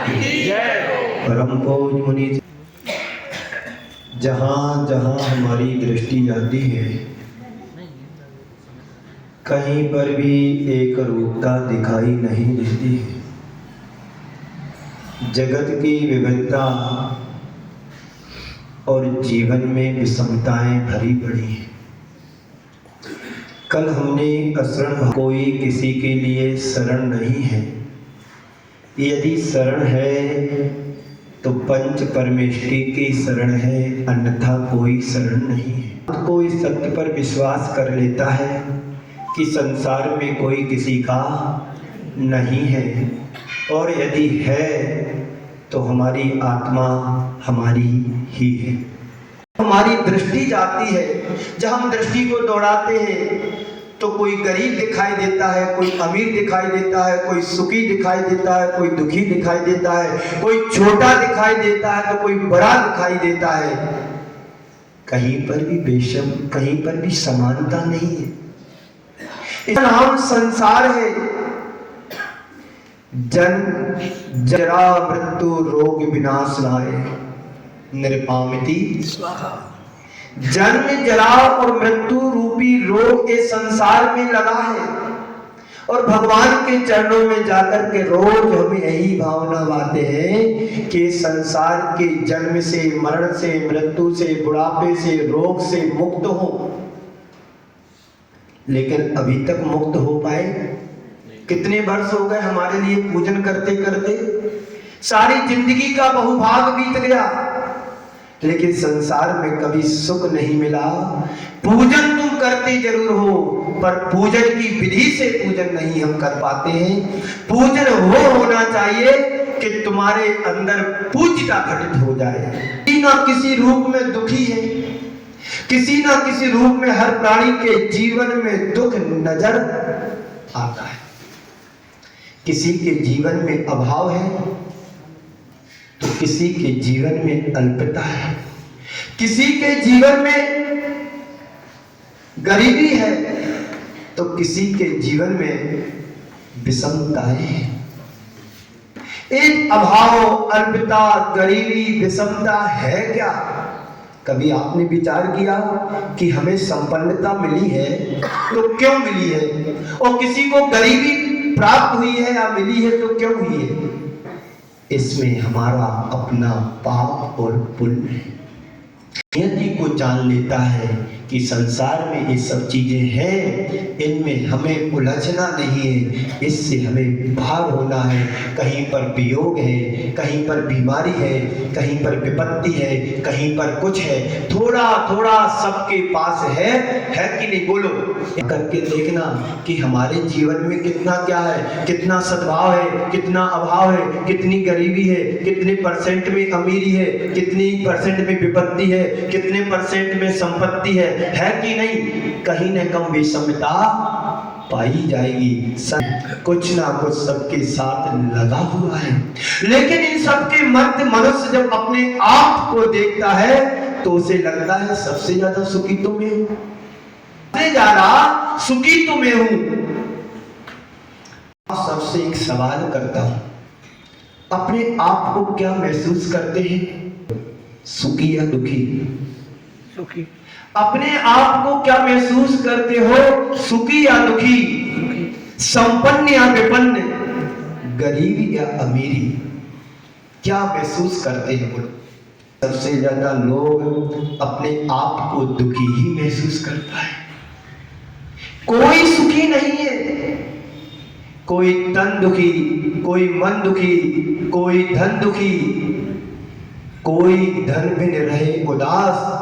परम पूज मुनि जी, जहाँ जहाँ हमारी दृष्टि जाती है कहीं पर भी एक रूपता दिखाई नहीं देती है। जगत की विविधता और जीवन में विषमताएं भरी पड़ी हैं। कल हमने असरण कोई किसी के लिए शरण नहीं है। यदि शरण है तो पंच परमेष्टि की शरण है, अन्यथा कोई शरण नहीं है। कोई सत्य पर विश्वास कर लेता है कि संसार में कोई किसी का नहीं है, और यदि है तो हमारी आत्मा हमारी ही है। हमारी दृष्टि जाती है, जब हम दृष्टि को दौड़ाते हैं तो कोई गरीब दिखाई देता है, कोई अमीर दिखाई देता है, कोई सुखी दिखाई देता है, कोई दुखी दिखाई देता है, कोई छोटा दिखाई देता है तो कोई बड़ा दिखाई देता है। कहीं पर भी बेशम, कहीं पर भी समानता नहीं है। इसका नाम संसार है। जन्म जरा मृत्यु रोग विनाशनाय निरपामिति स्वाहा। जन्म जरा और मृत्यु रूपी रोग इस संसार में लगा है, और भगवान के चरणों में जाकर के रोज हमें यही भावना बाते हैं कि संसार के जन्म से, मरण से, मृत्यु से, बुढ़ापे से, रोग से मुक्त हो। लेकिन अभी तक मुक्त हो पाए? कितने वर्ष हो गए हमारे लिए पूजन करते करते, सारी जिंदगी का बहुभाग बीत गया, लेकिन संसार में कभी सुख नहीं मिला। पूजन तुम करते जरूर हो, पर पूजन की विधि से पूजन नहीं हम कर पाते हैं। पूजन वो होना चाहिए कि तुम्हारे अंदर पूज्यता घटित हो जाए। किसी ना किसी रूप में दुखी है, किसी ना किसी रूप में हर प्राणी के जीवन में दुख नजर आता है। किसी के जीवन में अभाव है तो किसी के जीवन में अल्पता है, किसी के जीवन में गरीबी है तो किसी के जीवन में विषमताएं हैं। एक अभाव, अल्पता, गरीबी, विषमता है क्या? कभी आपने विचार किया कि हमें संपन्नता मिली है तो क्यों मिली है, और किसी को गरीबी प्राप्त हुई है या मिली है तो क्यों हुई है? इसमें हमारा अपना पाप और पुण्य है। नियति को जान लेता है कि संसार में ये सब चीजें हैं, इनमें हमें उलझना नहीं है, इससे हमें बाहर होना है। कहीं पर वियोग है, कहीं पर बीमारी है, कहीं पर विपत्ति है, कहीं पर कुछ है, थोड़ा थोड़ा सबके पास है कि नहीं? बोलो करके देखना कि हमारे जीवन में कितना क्या है, कितना सद्भाव है, कितना अभाव है, कितनी गरीबी है, कितने परसेंट में अमीरी है, कितनी परसेंट में विपत्ति है, कितने परसेंट में संपत्ति है कि नहीं? कहीं न कहीं विषमता पाई जाएगी। कुछ ना कुछ सबके साथ लगा हुआ है, लेकिन इन सबके मध्य मनुष्य जब अपने आप को देखता है तो उसे लगता है सबसे ज्यादा सुखी तो मैं हूं, सबसे ज्यादा सुखी तो मैं हूं। सबसे एक सवाल करता हूं, अपने आप को क्या महसूस करते हैं, सुखी या दुखी? सुखी। अपने आप को क्या महसूस करते हो, सुखी या दुखी, संपन्न या विपन्न, गरीबी या अमीरी? क्या महसूस करते हैं? सबसे ज्यादा लोग अपने आप को दुखी ही महसूस करता है। कोई सुखी नहीं है। कोई तन दुखी, कोई मन दुखी, कोई धन दुखी, कोई धन बिन रहे उदास,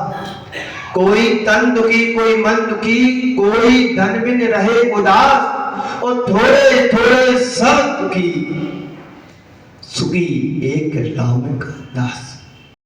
कोई तन दुखी, कोई मन दुखी, कोई धन बिन रहे उदास, और थोड़े थोड़े सब दुखी, सुखी एक राम का दास।